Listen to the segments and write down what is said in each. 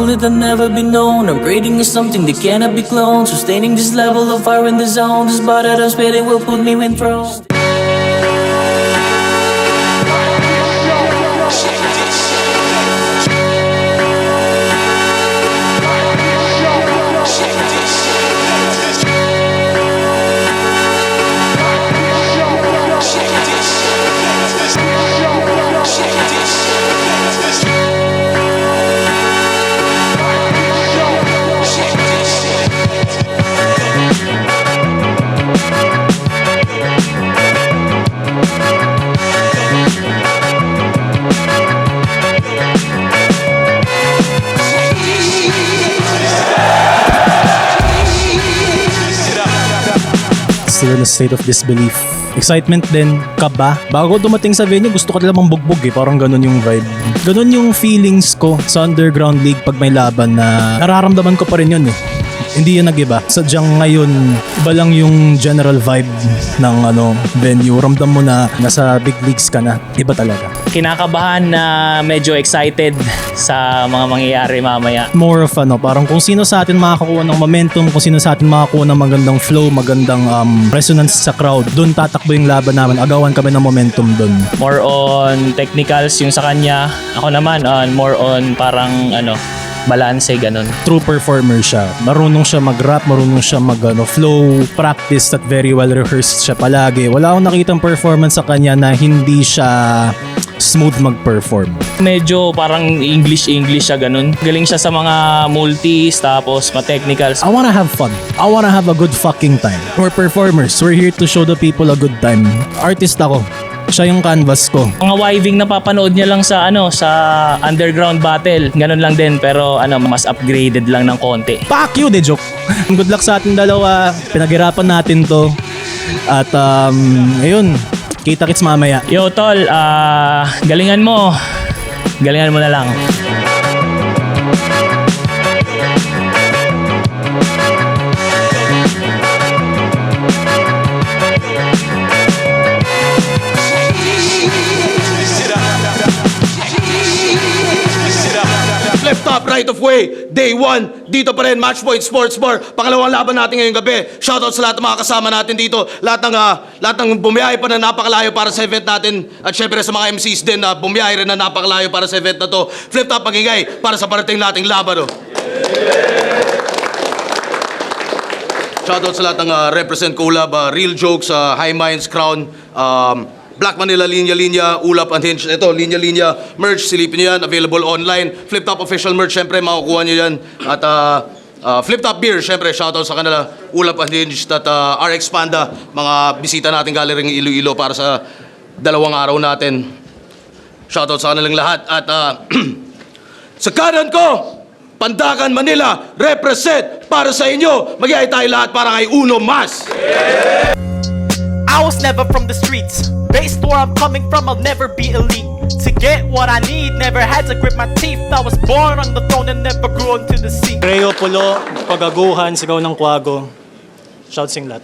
rule it will never be known. Upgrading is something that cannot be cloned. Sustaining this level of fire in the zone. This bar that I'm spitting will put me in throne. Still in a state of disbelief. Excitement din, kaba. Bago dumating sa venue, gusto ko talagang bugbog eh. Parang ganun yung vibe. Ganun yung feelings ko sa Underground League pag may laban na nararamdaman ko pa rin yun eh. Hindi yun nag-iba. Sadyang ngayon, iba lang yung general vibe ng venue. Ramdam mo na nasa big leagues ka na. Iba talaga. Kinakabahan na medyo excited sa mga mangyayari mamaya. More of parang kung sino sa atin makakakuha ng momentum, kung sino sa atin makakakuha ng magandang flow, magandang resonance sa crowd, dun tatakbo yung laban namin. Agawan kami ng momentum dun. More on technicals yung sa kanya. Ako naman more on parang balance, ganun. True performer siya. Marunong siya mag-rap, marunong siya flow, practice at very well rehearsed siya palagi. Wala akong nakitang performance sa kanya na hindi siya smooth mag-perform. Medyo parang English siya, ganun. Galing siya sa mga multis, tapos ma-technicals. I wanna have fun. I wanna have a good fucking time. We're performers. We're here to show the people a good time. Artist ako. Siya yung canvas ko. Mga wiving na papanood niya lang sa sa underground battle. Ganun lang din, pero mas upgraded lang ng konti. Fuck you, de joke. Good luck sa ating dalawa. Pinaghirapan natin to. At ayun, kita-kits mamaya. Yo tol, galingan mo. Galingan mo na lang. Flip Top, Right of Way, Day 1, dito pa rin, Matchpoint Sports Bar. Pangalawang laban natin ngayong gabi. Shoutout sa lahat ng mga kasama natin dito. Lahat ng bumiyahe pa na napakalayo para sa event natin. At syempre sa mga MCs din na bumiyahe rin na napakalayo para sa event na to. Flip Top, magingay para sa parating nating laban. Shoutout sa lahat ng Represent Collab, Real Jokes, High Minds, Crown, Black Manila, Linya, Ulap, Unhinged. Ito, Linya, merch, silipin nyo yan. Available online. Flip Top official merch, syempre, makukuha nyo yan. At Flip Top Beer, syempre, shoutout sa kanila. Ulap, Unhinged, at RX Panda. Mga bisita natin galing Iloilo para sa 2 araw natin. Shoutout sa kanilang lahat. At sa kanan ko, Pandakan, Manila, represent para sa inyo. Magyay tayo lahat para kay Uno Mas. I was never from the streets. Based where I'm coming from, I'll never be elite. To get what I need, never had to grip my teeth. I was born on the throne and never grew into the seat. Reo Pulo, Pagaguhan, Sigaw ng Kwago. Shout singlat.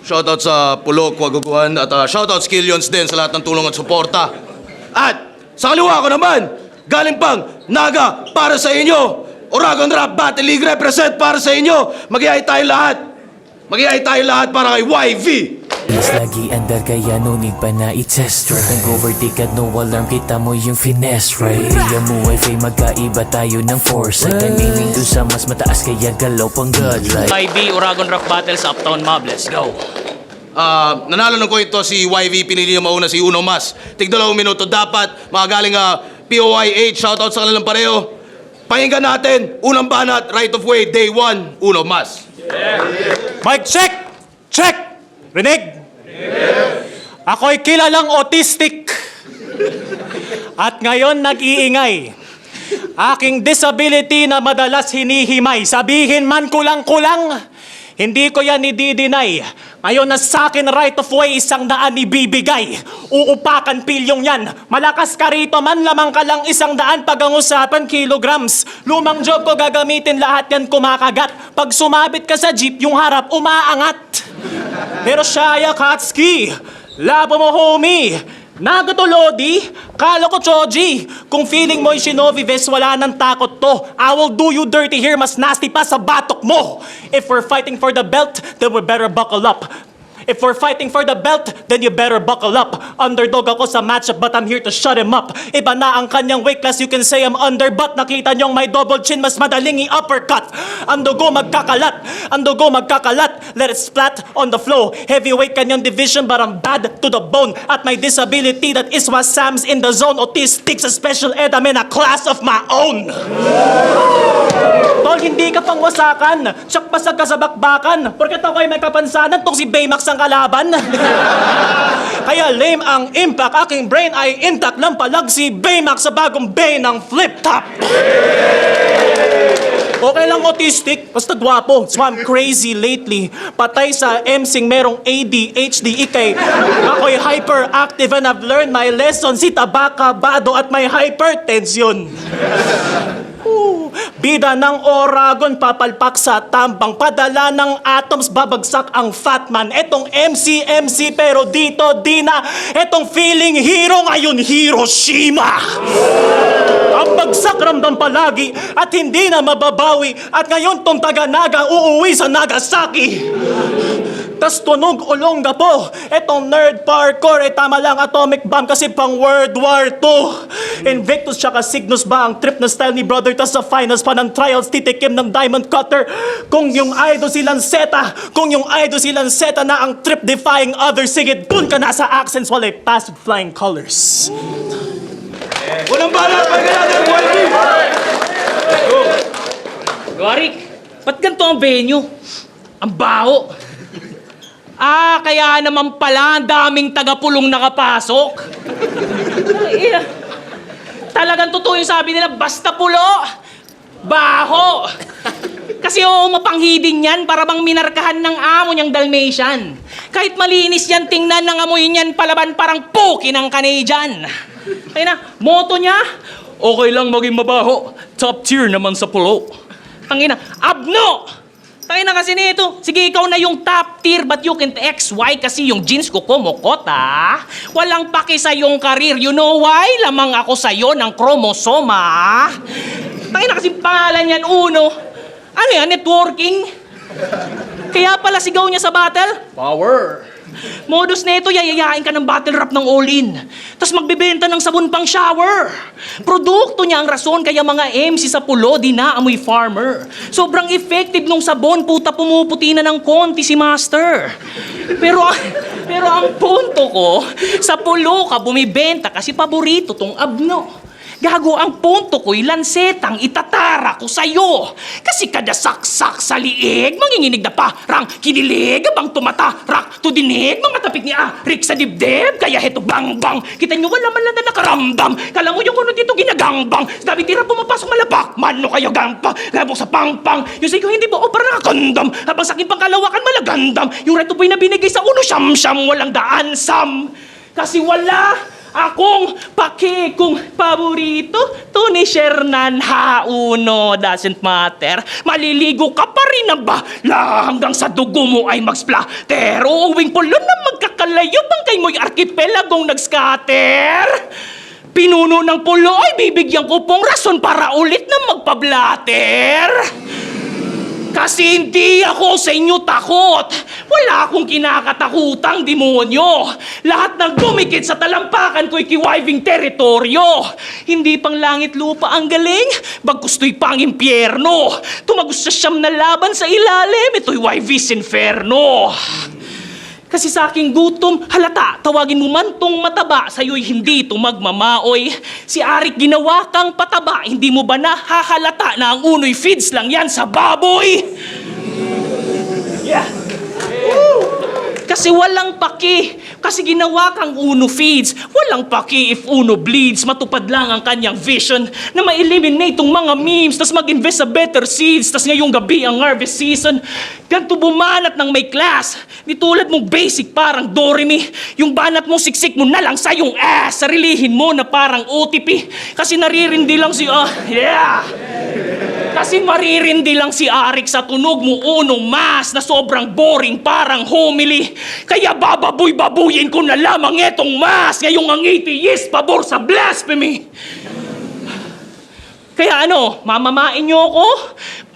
Shoutout sa Pulo, Kwaguguhan, at shoutout Skillions din sa lahat ng tulong at suporta. At sa kaliwa ko naman, galing pang Naga para sa inyo. Oragon Rap Battle League represent para sa inyo. Magyay tayo lahat. Magyay tayo lahat para kay YV. Mas lagi andar kaya no need pa na i-test drive. Nag-overtake at no alarm, kita mo yung finesse right. Kaya mo wifi, magkaiba tayo ng foresight. I'm aiming dun sa mas mataas kaya galaw pang godlike. YB, Uragon Rock Battle sa Uptown Mob, let's go. Nanalo ng ko ito si YV, pinili niya mauna si Uno Mas. Tig 2 minuto dapat, mga galing POIH, shoutout sa kanilang pareho. Pakinggan natin, unang banat, Right of Way, Day 1, Uno Mas. Mic check! Check! Rinig? Ako'y kilalang autistic. At ngayon nag-iingay. Aking disability na madalas hinihimay. Sabihin man kulang-kulang, hindi ko yan i-deny. Ngayon na sa akin right of way, 100 ibibigay. Uupakan pilyong yan. Malakas ka rito man, lamang ka lang 100 pag ang usapan kilograms. Lumang job ko gagamitin lahat yan kumakagat. Pag sumabit ka sa jeep, yung harap umaangat. Pero Shaya Katsuki, labo mo homie. Nagatolodi, kala ko Choji. Kung feeling mo'y Shinobi Vest, wala nang takot to. I will do you dirty here, mas nasty pa sa batok mo. If we're fighting for the belt, then we better buckle up. If we're fighting for the belt, then you better buckle up. Underdog ako sa matchup, but I'm here to shut him up. Iba na ang kanyang weight class, you can say I'm under, but nakita niyong may double chin, mas madaling i-uppercut. Ang dugo magkakalat, ang dugo magkakalat, let it splat on the flow. Heavyweight kanyang division, but I'm bad to the bone. At my disability, that is why Sam's in the zone. Autistic sa special ed, I'm in a class of my own. Tol, hindi ka pang wasakan, tsak basag ka sa bakbakan. Porket ako ay may kapansanan, tong si Baymax ang kalaban. Kaya lame ang impact, aking brain ay intact. Lampalag si Baymax sa bagong Bay ng flip top. Okay lang autistic, basta gwapo. So I'm crazy lately. Patay sa MCing merong ADHD ikay. Ako'y hyperactive and I've learned my lesson. Si Tabaka, Bado at may hypertension. Bida ng Oragon, papalpak sa tambang. Padala ng atoms, babagsak ang Fatman. Etong MC pero dito di na. Etong feeling hero ngayon, Hiroshima. Ang bagsak ramdam palagi at hindi na mababawi. At ngayon tong taga-naga uuwi sa Nagasaki. Tas tunog Olongga po. Etong nerd parkour, tama lang atomic bomb kasi pang World War II. Invictus tsaka Cygnus ba ang trip na style ni brother? Tas sa finals pa ng trials, titikim ng diamond cutter. Kung yung idol silang seta, na ang trip defying others, sige dun ka na sa accents while I pass with flying colors. Walang bala! Pagkala Warik, ba't ganito ang venue? Ang baho. Kaya naman pala ang daming tagapulong nakapasok. Ay, talagang totoo yung sabi nila, basta pulo, baho. Kasi mapanghidin yan, para bang minarkahan ng amo niyang Dalmatian. Kahit malinis yan, tingnan ng amoy niyan, palaban parang puki ng Canadian. Kaya na, moto niya, okay lang maging mabaho, top tier naman sa pulo. Tangina, abno! Tangina kasi nito, sige ikaw na yung top tier, but you can't XY kasi yung jeans ko kumukot, ha? Walang paki sa yung career, you know why? Lamang ako sa'yo ng kromosoma. Tangina kasi pangalan yan, Uno. Ano yan, networking? Kaya pala sigaw niya sa battle, power. Modus nito, yayayain ka ng battle rap ng all-in. Tapos magbebenta ng sabon pang shower. Produkto niya ang rason kaya mga MC sa pulo di na amoy farmer. Sobrang effective nung sabon, puta pumuputi na ng konti si Master. Pero ang punto ko, sa pulo ka bumibenta kasi paborito tong abno. Gago, ang punto ko'y lansetang itatara ko sa'yo. Kasi kada saksak sa liig, manginginig na parang kinilig, abang tumatarak to dinig, mga tapik ni Arik sa dibdib, kaya heto bang bang. Kita nyo, wala man lang na nakaramdam. Kala mo yung kuno dito ginagangbang. Sabi tira pumapasok malabak, mano kayo gangpa, labok sa pangpang. Yung sa'yo hindi ba, parang nakakandam. Habang sa aking pangkalawakan malagandam. Yung reto po'y nabinigay sa uno, siyam-siyam, walang daan-sam. Kasi wala akong paki kung paborito to ni Shernan Hauno, doesn't matter. Maliligo ka pa rin na bala hanggang sa dugo mo ay mag-splatter. Uuwing pulo na magkakalayo bangkay mo'y arkipelagong nag-scatter. Pinuno ng pulo ay bibigyan ko pong rason para ulit na magpa-blatter. Kasi hindi ako sa inyo takot. Wala akong kinakatakutang demonyo. Lahat ng dumikit sa talampakan ko'y kiwiving teritoryo. Hindi pang langit lupa ang galing, bagkusto'y pang impyerno. Tumagos sa siyam na laban sa ilalim, ito'y YV's inferno. Kasi sa aking gutom, halata, tawagin mo man tong mataba, sa'yo'y hindi ito magmamaoy. Si Arik ginawa kang pataba, hindi mo ba nahahalata na ang uno'y feeds lang yan sa baboy? Yeah. Kasi walang paki. Kasi ginawa kang Uno feeds. Walang paki if Uno bleeds. Matupad lang ang kanyang vision na ma-eliminate tong mga memes tas mag-invest sa better seeds. Tas ngayong gabi ang harvest season. Ganto bumanat ng may class. Di tulad mong basic parang Doremi. Yung banat mong siksik mo na lang sa yung ass. Sarilihin mo na parang OTP. Kasi naririndi lang si... yeah! Kasi maririndi lang si Arik sa tunog mo unong mas na sobrang boring parang homily. Kaya bababoy-babuyin ko na lamang etong mas ngayong ang atheist pabor sa blasphemy. Kaya ano, mamamain niyo ako?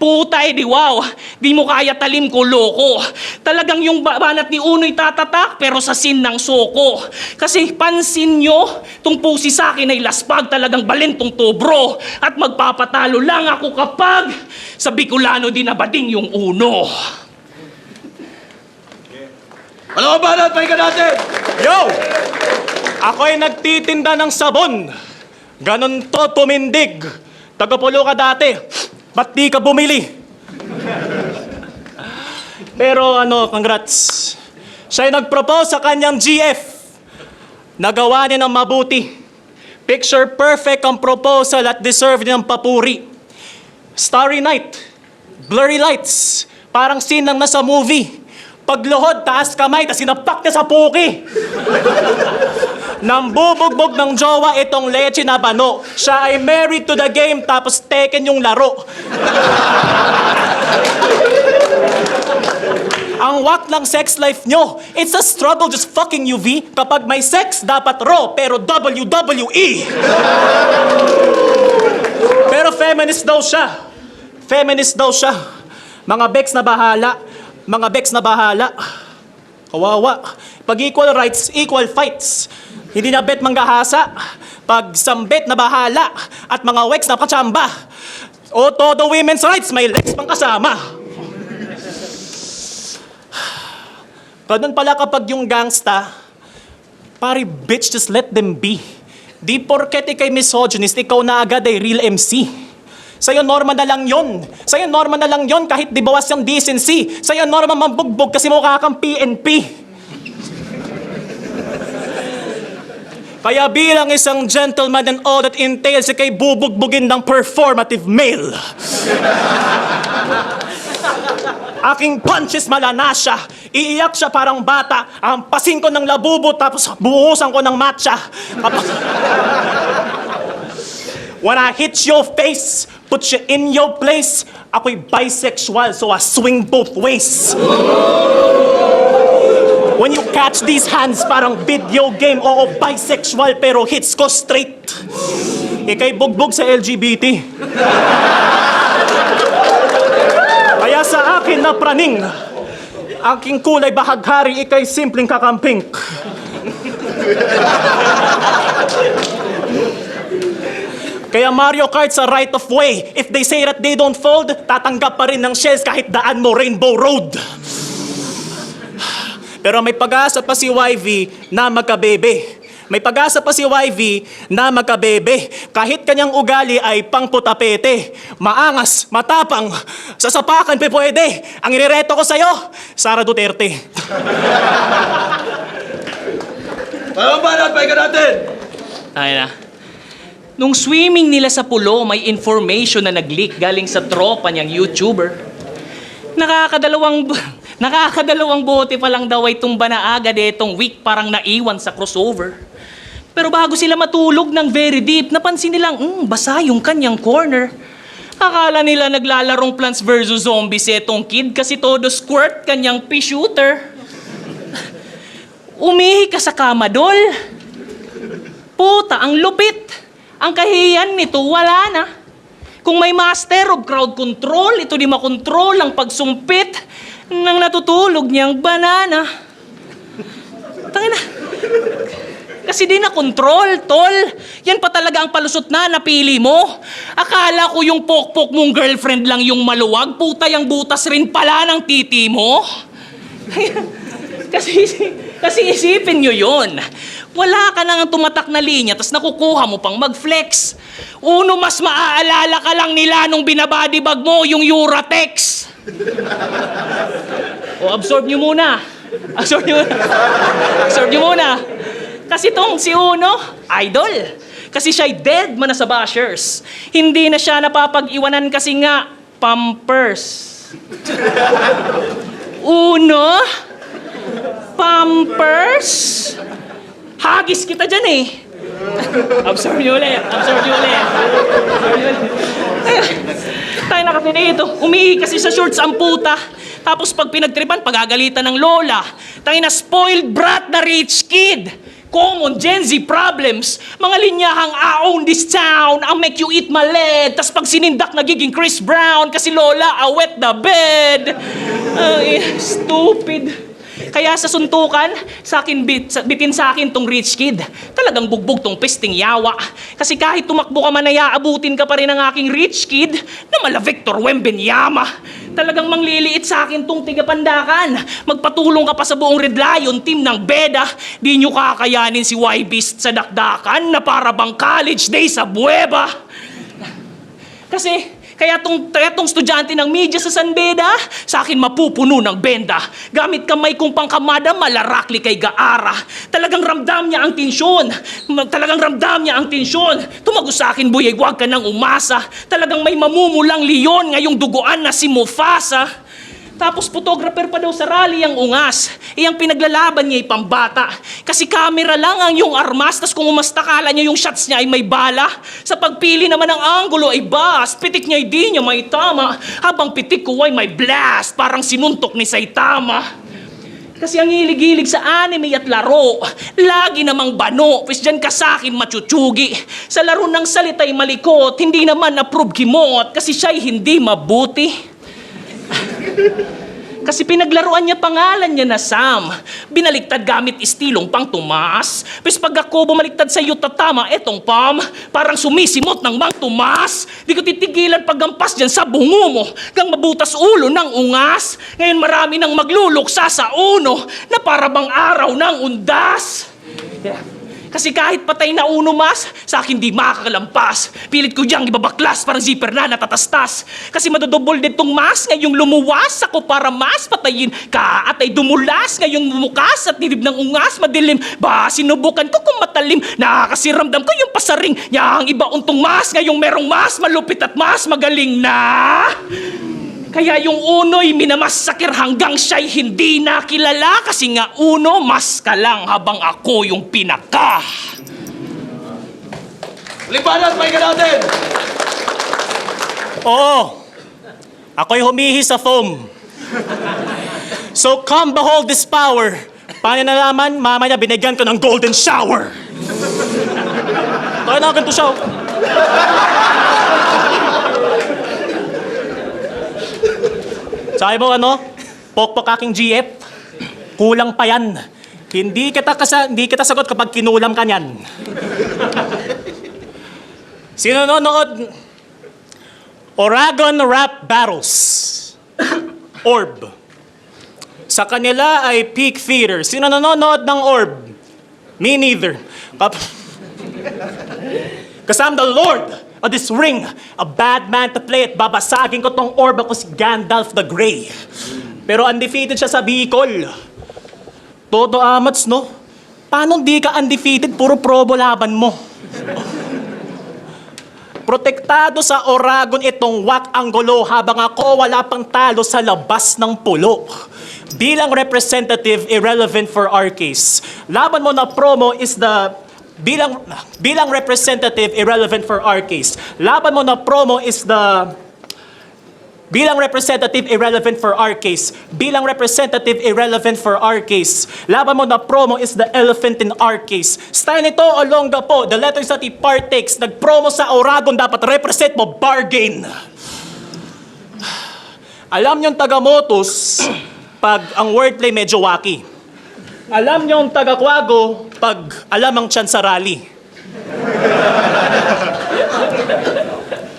Putay di wow, di mo kaya talim ko loko. Talagang yung banat ni Uno'y tatatak pero sa sin ng soko. Kasi pansin nyo, tong pusi sa akin ay laspag talagang balentong to bro. At magpapatalo lang ako kapag sa Bicolano din abading yung Uno. Ano ba banat? Pahinga natin! Yo! Ako'y nagtitinda ng sabon. Ganon to tumindig. Tagapulo ka dati. Ba't di ka bumili? Pero congrats. Siya'y nag-propose sa kanyang GF. Nagawa niya ng mabuti. Picture perfect ang proposal at deserve niya ng papuri. Starry night, blurry lights, parang scene ng nasa movie. Pagluhod, taas kamay, tas sinapak niya sa puki. Nang bubugbog ng jowa itong leche na bano. Siya ay married to the game tapos Tekken yung laro. Ang wak ng sex life nyo, it's a struggle just fucking UV. Kapag may sex, dapat raw, pero WWE. Pero feminist daw siya. Feminist daw siya. Mga beks na bahala. Mga beks na bahala. Kawawa. Pag equal rights, equal fights. Hindi na bet manggahasa. Pag sambet na bahala. At mga weks na kachamba. O todo women's rights, may legs pang kasama. Ganun pala kapag yung gangsta, pare bitch, just let them be. Di porket ikay misogynist, ikaw na agad ay real MC. Sa'yo normal na lang yon. Sa'yo normal na lang yon kahit di bawas yung decency. Sa'yo normal mambugbog kasi mukha kang PNP. Kaya bilang isang gentleman and all that entails, ikay bubugbugin ng performative male. Aking punches malana siya. Iiyak siya parang bata. Ampasin ko ng labubo tapos buhusan ko ng matcha. When I hit your face, put you in your place, ako'y bisexual so I swing both ways. When you catch these hands, parang video game. Oo, bisexual pero hits ko straight. Ika'y bugbog sa LGBT. Kaya sa akin na praning, aking kulay bahaghari, ika'y simpleng kakamping. Kaya Mario Kart sa right of way. If they say that they don't fold, tatanggap pa rin ng shells kahit daan mo Rainbow Road. Pero may pag-asa pa si YV na magkabebe. May pag-asa pa si YV na magkabebe. Kahit kanyang ugali ay pangputapete. Maangas, matapang, sasapakan pe pwede. Ang inireto ko sa'yo, Sara Duterte. Ano ba banat? Pahinga natin! Ay na. Nung swimming nila sa pulo, may information na nag-leak galing sa tropa niyang YouTuber. Nakakadalawang bote pa lang daw ay tumba na agad etong week parang naiwan sa crossover. Pero bago sila matulog ng very deep, napansin nilang, basa yung kanyang corner. Akala nila naglalarong Plants vs. Zombies etong kid kasi todo squirt kanyang pea shooter. Umihi ka sa kama, dol. Puta, ang lupit. Ang kahiyan nito, wala na. Kung may master of crowd control, ito di makontrol ang pagsumpit ng natutulog niyang banana. Tangina. Kasi di na control, tol. Yan pa talaga ang palusot na napili mo. Akala ko yung pokpok mong girlfriend lang yung maluwag. Puta, yung butas rin pala ng titi mo. kasi isipin nyo yun. Wala ka nang tumatak na linya, tas nakukuha mo pang mag-flex. Uno, mas maaalala ka lang nila nung binabadibag mo yung Uratex. O, absorb nyo muna. Absorb nyo muna. Kasi tong si Uno, idol. Kasi siya'y dead man na sa bashers. Hindi na siya napapag-iwanan kasi nga, Pampers. Uno? Pampers? Hagis kita dyan eh. Absorb nyo ulit. Tayo na kasi dito. Umihi kasi sa shorts ang puta. Tapos pag pinagtripan, pagagalitan ng lola. Tayo na spoiled brat na rich kid. Common Gen Z problems. Mga linyahang I own this town, I'll make you eat my leg. Tas pag sinindak nagiging Chris Brown kasi lola, I wet the bed. Stupid. Kaya sa suntukan, bitin sa akin tong rich kid. Talagang bugbog tong pesting yawa. Kasi kahit tumakbo ka man ay aabutin ka pa rin ng aking rich kid na mala Victor Wembanyama. Talagang mangliliit sa akin tong tigapandakan. Magpatulong ka pa sa buong Red Lion team ng Beda. Di nyo kakayanin si Y-Beast sa dakdakan na para bang college day sa buweba. Kasi kaya tong estudyante ng media sa San Beda, sa akin mapupuno ng benda. Gamit kamay kong pangkamada, malarakli kay Gaara. Talagang ramdam niya ang tensyon. Tumagos sa akin, buhay, huwag ka nang umasa. Talagang may mamumulang leon ngayong duguan na si Mufasa. Tapos photographer pa daw sa rally ang ungas. Iyang pinaglalaban niya ay pambata. Kasi camera lang ang yung armas. Tas kung umasta kala niya yung shots niya ay may bala. Sa pagpili naman ng anggulo ay bas. Pitik niya ay di niya may tama. Habang pitik ko ay may blast. Parang sinuntok ni Saitama. Kasi ang hilig-hilig sa anime at laro, lagi namang bano, pwes dyan ka sa'kin machuchugi. Sa laro ng salita'y malikot, hindi naman approve kimot, kasi siya'y hindi mabuti. Kasi pinaglaruan niya pangalan niya na Sam. Binaliktad gamit istilong pang Tomas. Pwes pag ako bumaliktad sa iyo tatama, etong Pam, parang sumisimot ng Mang Tomas. Di ko titigilan paggampas dyan sa bungo mo, gang mabutas ulo ng ungas. Ngayon marami nang magluluksa sa uno, na para bang araw ng undas. Kasi kahit patay na uno mas, sa akin di makakalampas. Pilit ko diyang ibabaklas, parang zipper na natatastas. Kasi madodobol din tong mas, ngayong lumuwas ako para mas patayin ka. At ay dumulas, ngayong bumukas at nilib ng ungas madilim. Ba, sinubukan ko kung matalim, nakakasiramdam ko yung pasaring niya ang iba untong mas, ngayong merong mas malupit at mas magaling na. Kaya yung uno'y minamasakir hanggang siya'y hindi nakilala kasi nga uno, mas ka lang habang ako yung pinaka. Lipanan, pahinga natin! Oo, ako'y humihi sa foam. So come behold this power. Paano nalaman? Mamaya binigyan ko ng golden shower. Tayo na ganito siya. Sabi mo ano? Pokpok aking GF. Kulang pa yan. Hindi kita sagot kapag kinulam ka niyan. Sino nanonood? Oragon Rap Battles. Orb. Sa kanila ay Peak Theater. Sino nanonood ng Orb? Me neither. Because I'm the Lord of this ring, a bad man to play it. Babasagin ko tong orb, ako si Gandalf the Grey. Pero undefeated siya sa Bicol. Todo amats, no? Paano di ka undefeated? Puro probo laban mo. Protektado sa Oragon itong Wak Angulo habang ako wala pang talo sa labas ng pulo. Bilang representative, irrelevant for our case. Laban mo na promo is the... Bilang representative, irrelevant for our case. Laban mo na promo is the... Bilang representative, irrelevant for our case. Bilang representative, irrelevant for our case. Laban mo na promo is the elephant in our case. Style nito, Olonga po, the letters that he partakes. Nag-promo sa Oragon, dapat represent mo, bargain. Alam niyong taga-motos, pag ang wordplay medyo wacky. Alam niyong taga-Quago, pag alam ang tiyan sa rally.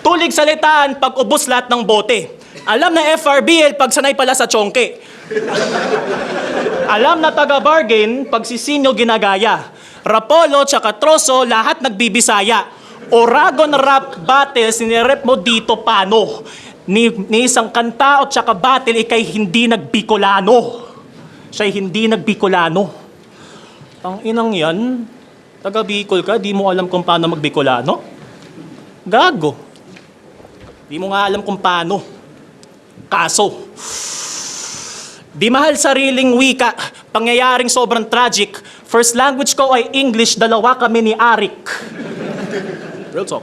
Tulig salitaan pag ubos lahat ng bote. Alam na FRBL pag sanay pala sa chongke. Alam na taga-bargain pag si Sinyo ginagaya. Rapolo tsaka Troso lahat nagbibisaya. Oragon Rap Battle sinirep mo dito paano? Ni isang kanta o tsaka battle ikay hindi nagbicolano. Siya'y hindi nagbicolano. Ang inang yan, taga-Bicol ka, di mo alam kung paano magbicolano? Gago. Di mo nga alam kung paano. Kaso, di mahal sariling wika, pangyayaring sobrang tragic, First language ko ay English, dalawa kami ni Arik. Real talk.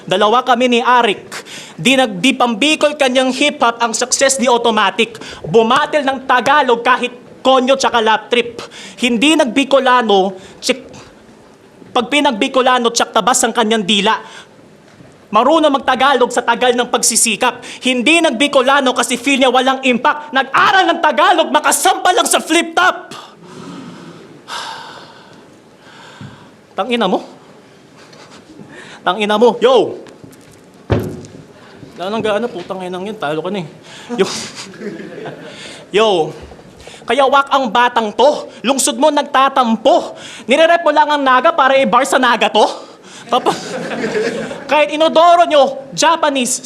Dalawa kami ni Arik. Di pambikol kanyang hip-hop ang success di automatic. Bumatil ng Tagalog kahit konyo tsaka lap trip. Hindi nagbicolano, pag pinagbicolano, tsak tabas ang kanyang dila. Marunong magtagalog sa tagal ng pagsisikap. Hindi nagbicolano kasi feel niya walang impact. Nag-aral ng Tagalog, makasampa lang sa flip-top. Tangina mo. Tangina mo. Yo! Gaano, putang inang yun. Talo ka na eh. Yo. Yo. Kaya wak ang batang to. Lungsod mo nagtatampo. Nire-rep mo lang ang naga para i-bar sa naga to. Kahit inodoro nyo, Japanese,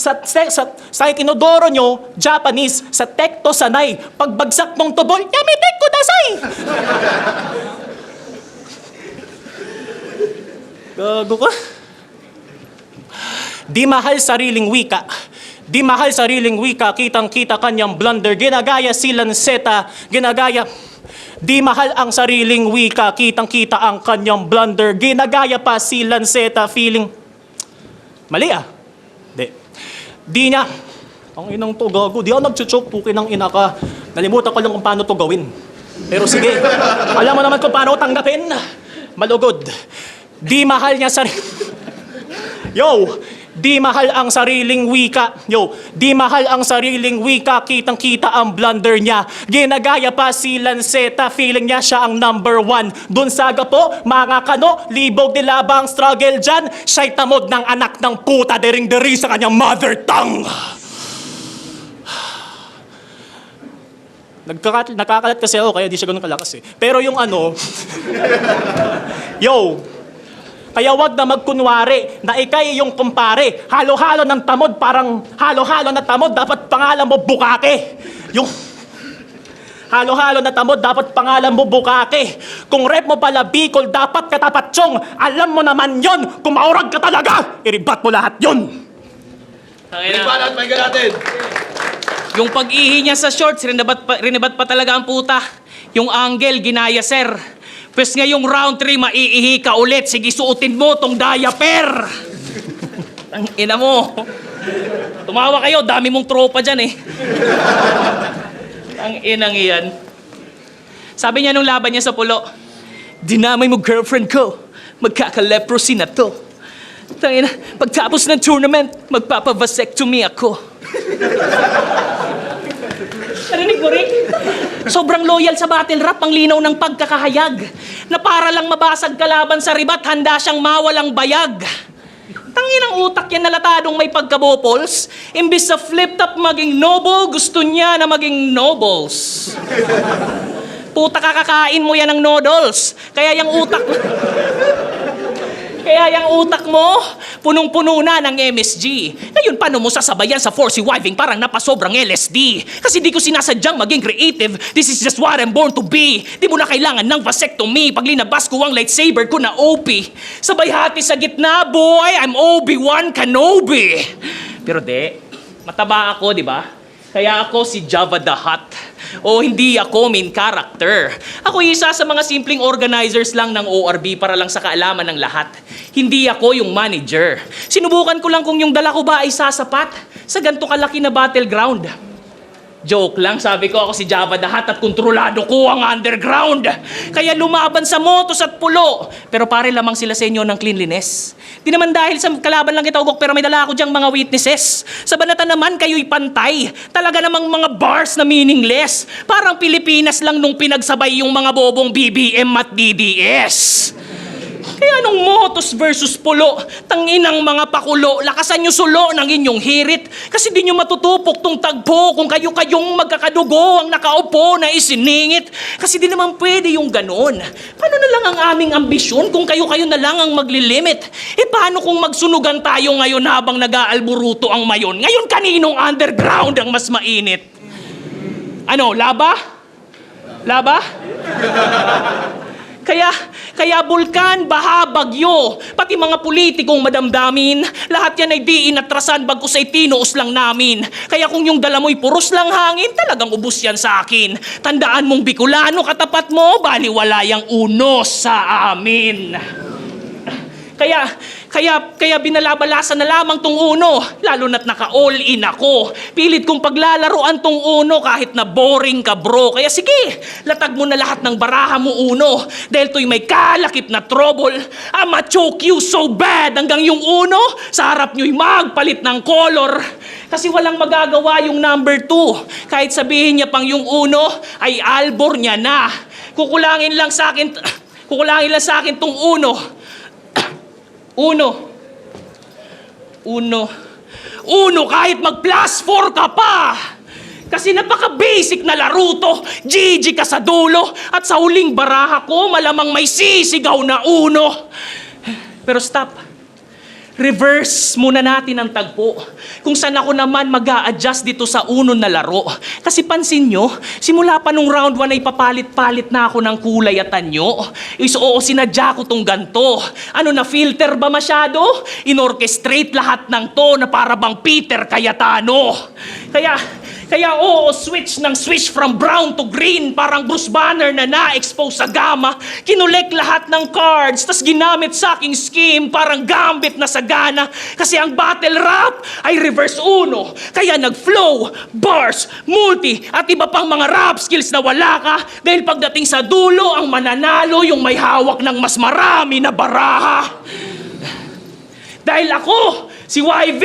kahit inodoro nyo, Japanese, sa tekto sanay. Pagbagsak mong tubol, yamitek ko dasay! Gago ka? Di mahal sariling wika. Di mahal sariling wika, kitang-kita kanyang blunder. Ginagaya si Lanceta, ginagaya. Di mahal ang sariling wika, kitang-kita ang kanyang blunder. Ginagaya pa si Lanceta, feeling... Mali ah. Di niya. Ang inang to, gago. Di ako nag-choke, pukin ng ina ka. Nalimutan ko lang kung paano to gawin. Pero sige, alam mo naman kung paano tanggapin. Malugod. Di mahal niya Yo! Di mahal ang sariling wika. Yo, di mahal ang sariling wika, kitang-kita ang blunder niya. Ginagaya pa si Lanceta, feeling niya siya ang number 1. Dun sa gapo, mga kano, libog nilabang struggle dyan. Siya'y tamod ng anak ng puta, dering-deri sa kanyang mother tongue. Nakakalat kasi ako, kaya di siya ganun kalakas eh. Pero yung ano, yo, kaya wag na magkunwari na ikay yung kumpare. Halo-halo ng tamod, parang halo-halo na tamod, dapat pangalan mo Bukake. Yung halo-halo na tamod, dapat pangalan mo Bukake. Kung rep mo pala Bicol, dapat Katapatsyong. Alam mo naman yon, kung maurag ka talaga, iribat mo lahat yon. Paliwanag, pahinga natin. Yung pag-ihi niya sa shorts, rinibat pa talaga ang puta. Yung angle, ginaya sir. Pwes ngayong round 3, maiihi ka ulit. Sige, suotin mo tong diaper. Ang ina mo. Tumawa kayo, dami mong tropa dyan eh. Ang inang iyan. Sabi niya nung laban niya sa pulo, dinamay mo girlfriend ko, magkaka-leprosy na to. Tangina, pagtapos ng tournament, magpapa-vasectomy ako. Narinig mo, Rick? Sobrang loyal sa battle rap, ang linaw ng pagkakahayag. Na para lang mabasag kalaban sa ribat, handa siyang mawalang bayag. Tanginang utak yan nalatadong may pagkabopols. Imbis sa flip-top maging noble, gusto niya na maging nobles. Puta, kakakain mo yan ng noodles. Kaya yung utak... Kaya yung utak mo, punong-puno na ng MSG. Ngayon, paano mo sasabayan sa forcey wiving parang napasobrang LSD? Kasi di ko sinasadyang maging creative. This is just what I'm born to be. Di mo na kailangan ng vasectomy. Pag linabas ko ang lightsaber ko na OP. Sabay hati sa gitna, boy, I'm Obi-Wan Kenobi. Pero mataba ako, di ba? Kaya ako si Jabba the Hutt. O hindi ako main character. Ako isa sa mga simpleng organizers lang ng ORB para lang sa kaalaman ng lahat. Hindi ako yung manager. Sinubukan ko lang kung yung dala ko ba ay sasapat sa ganito kalaki na battleground. Joke lang, sabi ko ako si Jabba the Hutt at kontrolado ko ang underground. Kaya lumaban sa motos at pulo. Pero pare lamang sila sa inyo ng cleanliness. Di naman dahil sa kalaban lang kita ugok, pero may dala ako dyang mga witnesses. Sa banatan naman kayo'y pantay. Talaga namang mga bars na meaningless. Parang Pilipinas lang nung pinagsabay yung mga bobong BBM at DDS. Kaya nung motos versus pulo, tanginang mga pakulo, lakasan nyo sulo ng inyong hirit. Kasi di nyo matutupok tong tagpo kung kayo-kayong magkakadugo ang nakaupo na isiningit. Kasi di naman pwede yung ganon. Paano na lang ang aming ambisyon kung kayo-kayo na lang ang maglilimit? Paano kung magsunugan tayo ngayon habang nag-aalburuto ang mayon? Ngayon kaninong underground ang mas mainit? Ano, laba? Laba? Kaya bulkan, baha, bagyo, pati mga politikong madamdamin, lahat yan ay di inatrasan bagkus ay tinuos lang namin. Kaya kung yung dala mo'y puros lang hangin, talagang ubus yan sa akin. Tandaan mong Bicolano katapat mo, baliwala yang unos sa amin. Kaya binalabalasan na lamang tong uno, lalo na't naka-all in ako. Pilit kong paglalaroan tong uno kahit na boring ka bro. Kaya sige, latag mo na lahat ng baraha mo uno. Dahil to'y may kalakip na trouble. I'ma choke you so bad hanggang yung uno, sa harap nyo'y magpalit ng color. Kasi walang magagawa yung number 2. Kahit sabihin niya pang yung uno, ay albor niya na. Kukulangin lang sa akin tong uno. Uno kahit mag plus 4 ka pa. Kasi napaka-basic na laro to. GG ka sa dulo. At sa huling baraha ko, malamang may sisigaw na uno. Pero stop. Reverse muna natin ang tagpo. Kung saan ako naman mag-a-adjust dito sa uno na laro. Kasi pansin nyo, simula pa nung round 1 ay papalit-palit na ako ng kulay at anyo. Oo, sinadya ko tong ganto. Ano na, filter ba masyado? Inorchestrate lahat ng to na para bang Peter Cayetano. Kaya switch from brown to green, parang Bruce Banner na na-expose sa gama. Kinolek lahat ng cards, tas ginamit sa aking scheme, parang gambit na sagana. Kasi ang battle rap ay reverse uno. Kaya nag-flow, bars, multi, at iba pang mga rap skills na wala ka. Dahil pagdating sa dulo, ang mananalo yung may hawak ng mas marami na baraha. Dahil ako, si YV,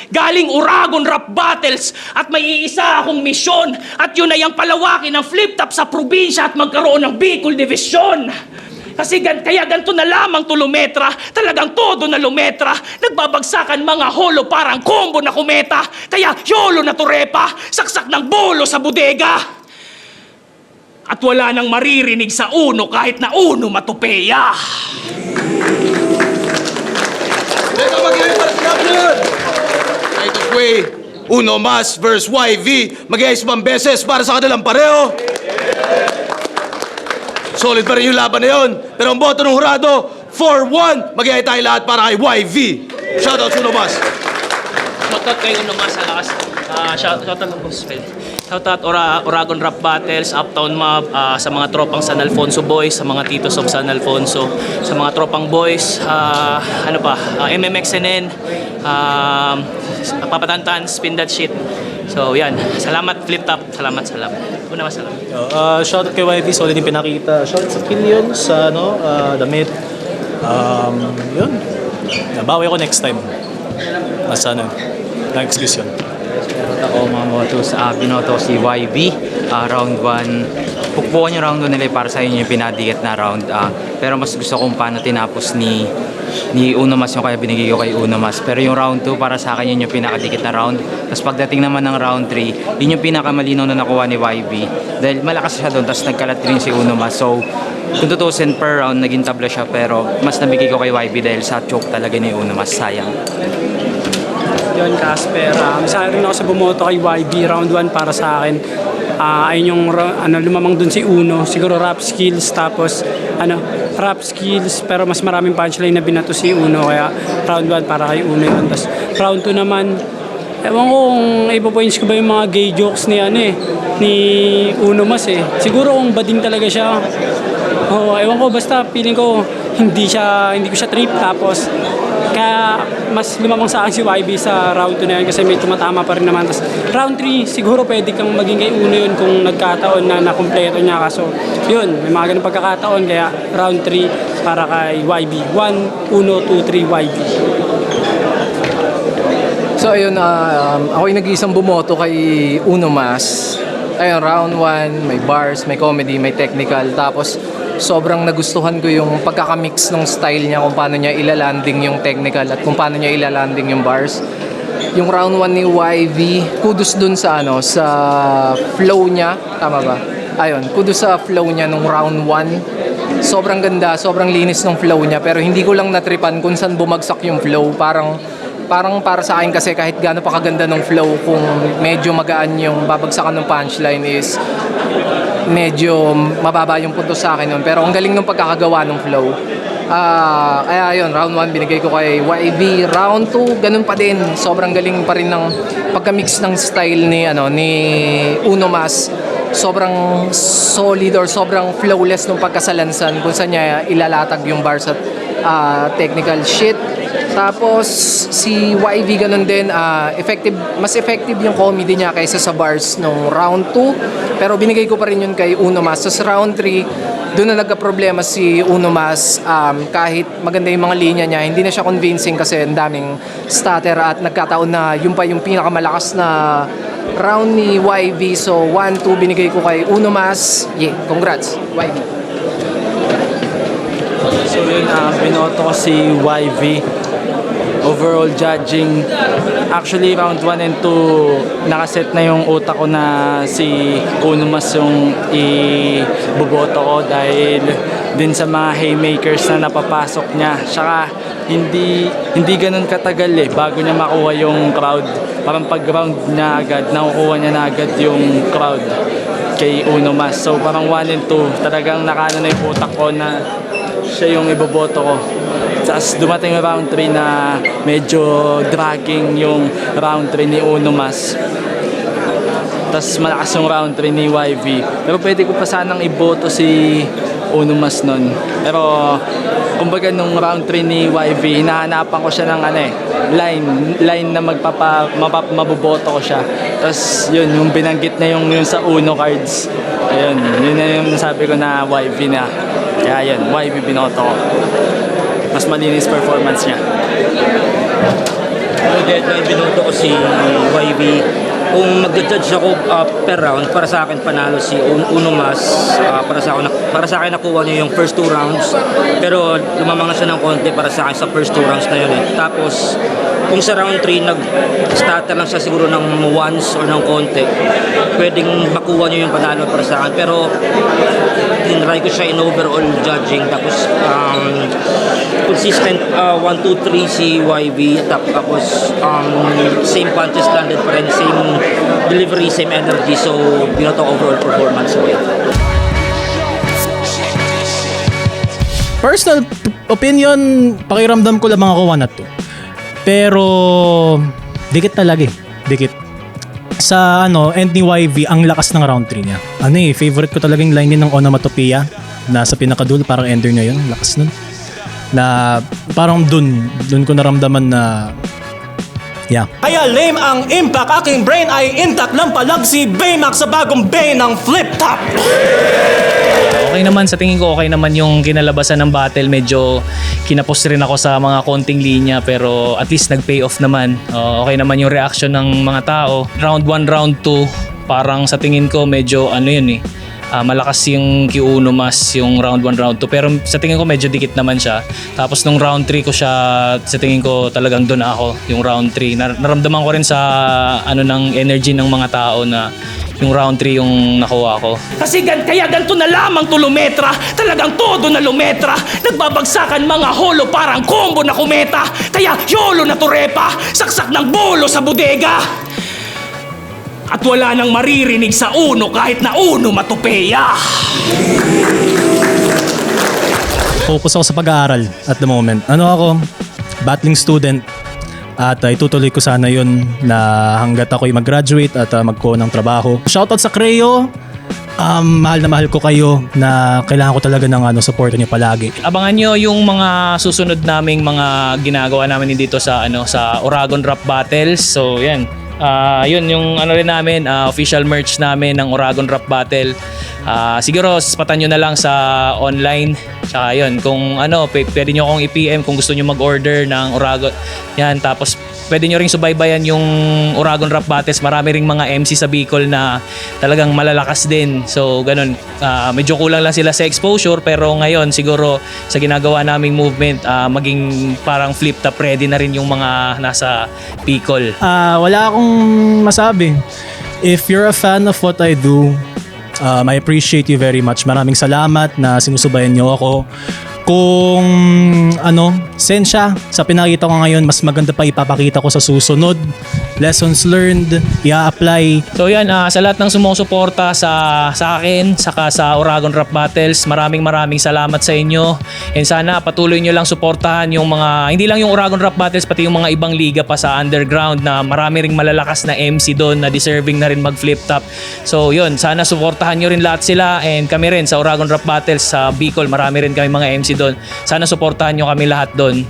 galing Uragon Rap Battles at may iisa akong misyon at yun ay ang palawakin ng flip-top sa probinsya at magkaroon ng Bicol Division. Kasi kaya ganito na lamang to lumetra, talagang todo na lumetra. Nagbabagsakan mga holo parang combo na kumeta. Kaya yolo na turepa, saksak ng bolo sa bodega. At wala nang maririnig sa uno kahit na uno matupeya. Ito mag-iayos para sinabi na yun. Right of way, Uno Mas versus YV. Mag-iayos 5 beses para sa kanilang pareho. Solid pa rin yung laban na yun. Pero ang boto ng hurado, 4-1. Mag-iayos tayo lahat para kay YV. Shoutout Uno Mas. Shoutout kay Uno Mas sa lakas. Shoutout ng Boss Phil. Shoutout Uragon Rap Battles, Uptown Mob, sa mga tropang San Alfonso Boys, sa mga titos of San Alfonso, sa mga tropang boys, MMXNN, Papatantan, Spin That Shit. So yan, salamat Flip Top, salamat. Una Mas, salamat. Shoutout kay YV, solid yung pinakita. Shoutout sa Killion, sa damit. Yun. Nabawi ako next time. Mas na-excuse yun. Meron ako mga moto sa binoto si YB, round 1. Pukpukan yung round 1 nila para sa inyo yung pinadikit na round. Pero mas gusto kong paano tinapos ni Uno Mas yung kaya binigay ko kay Uno Mas. Pero yung round 2 para sa akin yun yung pinakadikit na round. Tapos pagdating naman ng round 3, yun yung pinakamalinaw na nakuha ni YB. Dahil malakas siya doon, tapos nagkalat rin si Uno Mas. So, kung tutusin per round, naging tabla siya. Pero mas nabigay ko kay YB dahil sa choke talaga ni Uno Mas. Sayang. Yon Casper, isa rin ako sa bumoto kay YB, round 1 para sa akin. Ayun yung lumamang dun si Uno, siguro rap skills, tapos rap skills, pero mas maraming punchline na binato si Uno, kaya round 1 para kay Uno yun. Tapos round 2 naman, ewan ko kung ipo-points ko ba yung mga gay jokes ni Uno Mas eh. Siguro kung bading talaga siya. Ewan ko, basta feeling ko hindi ko siya trip, tapos kaya mas lumamang sa akin si YB sa round 2 na yun kasi may tumatama pa rin naman. Tapos round 3, siguro pwede kang maging kay Uno yun kung nagkataon na nakumpleto niya. Kaso yun, may mga ganun pagkakataon. Kaya round 3 para kay YB. 1, 2, 3, YB. So ayun, ako yung nag-iisang bumoto kay Uno Mas. Ayun, round 1, may bars, may comedy, may technical. Tapos sobrang nagustuhan ko yung pagkakamix ng style niya, kung paano niya ilalanding yung technical at kung paano niya ilalanding yung bars. Yung round 1 ni YV, kudos dun sa sa flow niya, tama ba? Ayun, kudos sa flow niya nung round 1. Sobrang ganda, sobrang linis ng flow niya, pero hindi ko lang natripan kung saan bumagsak yung flow. Parang parang para sa akin kasi kahit gaano pa kaganda ng flow, kung medyo magaan yung babagsakan ng punchline is medyo mababa yung punto sa akin nun. Pero ang galing ng pagkakagawa ng flow. Kaya yun, round 1 binigay ko kay YB. Round 2, ganun pa din. Sobrang galing pa rin ng pagka-mix ng style ni Uno Mas. Sobrang solid or sobrang flawless ng pagkasalansan kung saan niya ilalatag yung bars at technical shit. Tapos si YV ganun din, mas effective yung comedy niya kaysa sa bars nung round 2. Pero binigay ko pa rin yun kay Uno Mas. Sa round 3, doon na nagka-problema si Uno Mas. Kahit maganda yung mga linya niya, hindi na siya convincing kasi ang daming stutter at nagkataon na yun pa yung pinakamalakas na round ni YV. So 1-2 binigay ko kay Uno Mas. Yeah, congrats YV. So yun, binoto ko si YV. Overall judging, actually round 1 and 2, nakaset na yung utak ko na si Uno Mas yung iboboto ko dahil din sa mga haymakers na napapasok niya. Saka hindi ganun katagal bago niya makuha yung crowd. Parang pag round niya agad, nakukuha niya na agad yung crowd kay Uno Mas. So parang 1 and 2, talagang nakano na yung utak ko na siya yung iboboto ko. Tapos dumating yung round 3 na medyo dragging yung round 3 ni Uno Mas. Tapos malakas yung round 3 ni YV. Pero pwede ko pa sanang iboto si Uno Mas nun. Pero kumbaga nung round 3 ni YV, hinahanapan ko siya ng line na maboboto ko siya. Tapos yun, yung binanggit na yung sa Uno cards. Ayun, yun na yung sabi ko na YV na. Kaya yun, YV binoto ko. Mas malinis performance niya. Deadline binoto ko si YB. Kung mag-judge ako per round, para sa akin panalo si Uno Mas. Para sa akin nakuha niya yung first 2 rounds. Pero lumamang na siya ng konti para sa akin sa first 2 rounds na yun Tapos kung sa round 3 nag-stutter lang siya siguro ng once or ng konti, pwedeng makuha niya yung panalo para sa akin. Pero tinry ko siya in overall judging. Tapos consistent 1, 2, 3 si YB. Tapos same punches landed pa rin, same delivery, same energy. So binoto overall performance ko Personal opinion, pakiramdam ko lamang ako 1 at 2. Pero dikit talaga dikit. Sa end ni YV, ang lakas ng round 3 niya. Favorite ko talagang line din ng onomatopoeia na sa pinakadulo, parang ender niya yun, lakas nun. Na parang dun ko naramdaman na Kaya lame ang impact, aking brain ay intact lang palag si Baymax sa bagong Bay ng Flip Top. Okay naman, sa tingin ko okay naman yung kinalabasan ng battle. Medyo kinapos rin ako sa mga konting linya pero at least nag-pay off naman. Okay naman yung reaction ng mga tao. Round 1, round 2, parang sa tingin ko medyo malakas yung kay Uno Mas yung round 1, round 2. Pero sa tingin ko medyo dikit naman siya. Tapos nung round 3 ko siya, sa tingin ko talagang doon ako. Yung round 3, naramdaman ko rin sa ng energy ng mga tao na yung round 3 yung nakuha ko. Kasi kaya ganito na lamang tulumetra, talagang todo na lumetra. Nagbabagsakan mga holo parang combo na kumeta. Kaya yolo na turepa, saksak ng bolo sa bodega. At wala nang maririnig sa Uno kahit na Uno matopeya. Focus ako sa pag-aaral at the moment. Ako, battling student. At itutuloy ko sana yun na hanggat ako'y mag-graduate at magkuha ng trabaho. Shoutout sa Creo. Mahal na mahal ko kayo na kailangan ko talaga ng supporto niyo palagi. Abangan nyo yung mga susunod naming mga ginagawa namin dito sa sa Oragon Rap Battles. So yan. Yun yung rin namin, official merch namin ng Oragon Rap Battle. Siguro spatan nyo na lang sa online. Tsaka yun, kung pwede nyo akong i-PM kung gusto nyo mag-order ng Oragon. Yan, tapos pwede nyo ring subaybayan yung Oragon Rap Battles. Marami ring mga MC sa Bicol na talagang malalakas din. So ganun, medyo kulang lang sila sa exposure. Pero ngayon siguro sa ginagawa naming movement, maging parang flip top ready na rin yung mga nasa Bicol. Wala akong masabi. If you're a fan of what I do, I appreciate you very much. Maraming salamat na sinusubayan niyo ako. Kung sensya sa pinakita ko ngayon, mas maganda pa ipapakita ko sa susunod. Lessons learned, i-apply. So yan, sa lahat ng sumusuporta sa akin, saka sa Oragon Rap Battles, maraming salamat sa inyo. And sana patuloy nyo lang suportahan yung mga, hindi lang yung Oragon Rap Battles, pati yung mga ibang liga pa sa underground na marami ring malalakas na MC doon na deserving na rin mag-flip top. So yun, sana suportahan nyo rin lahat sila, and kami rin sa Oragon Rap Battles sa Bicol, marami rin kami mga MC doon. Sana suportahan nyo kami lahat doon.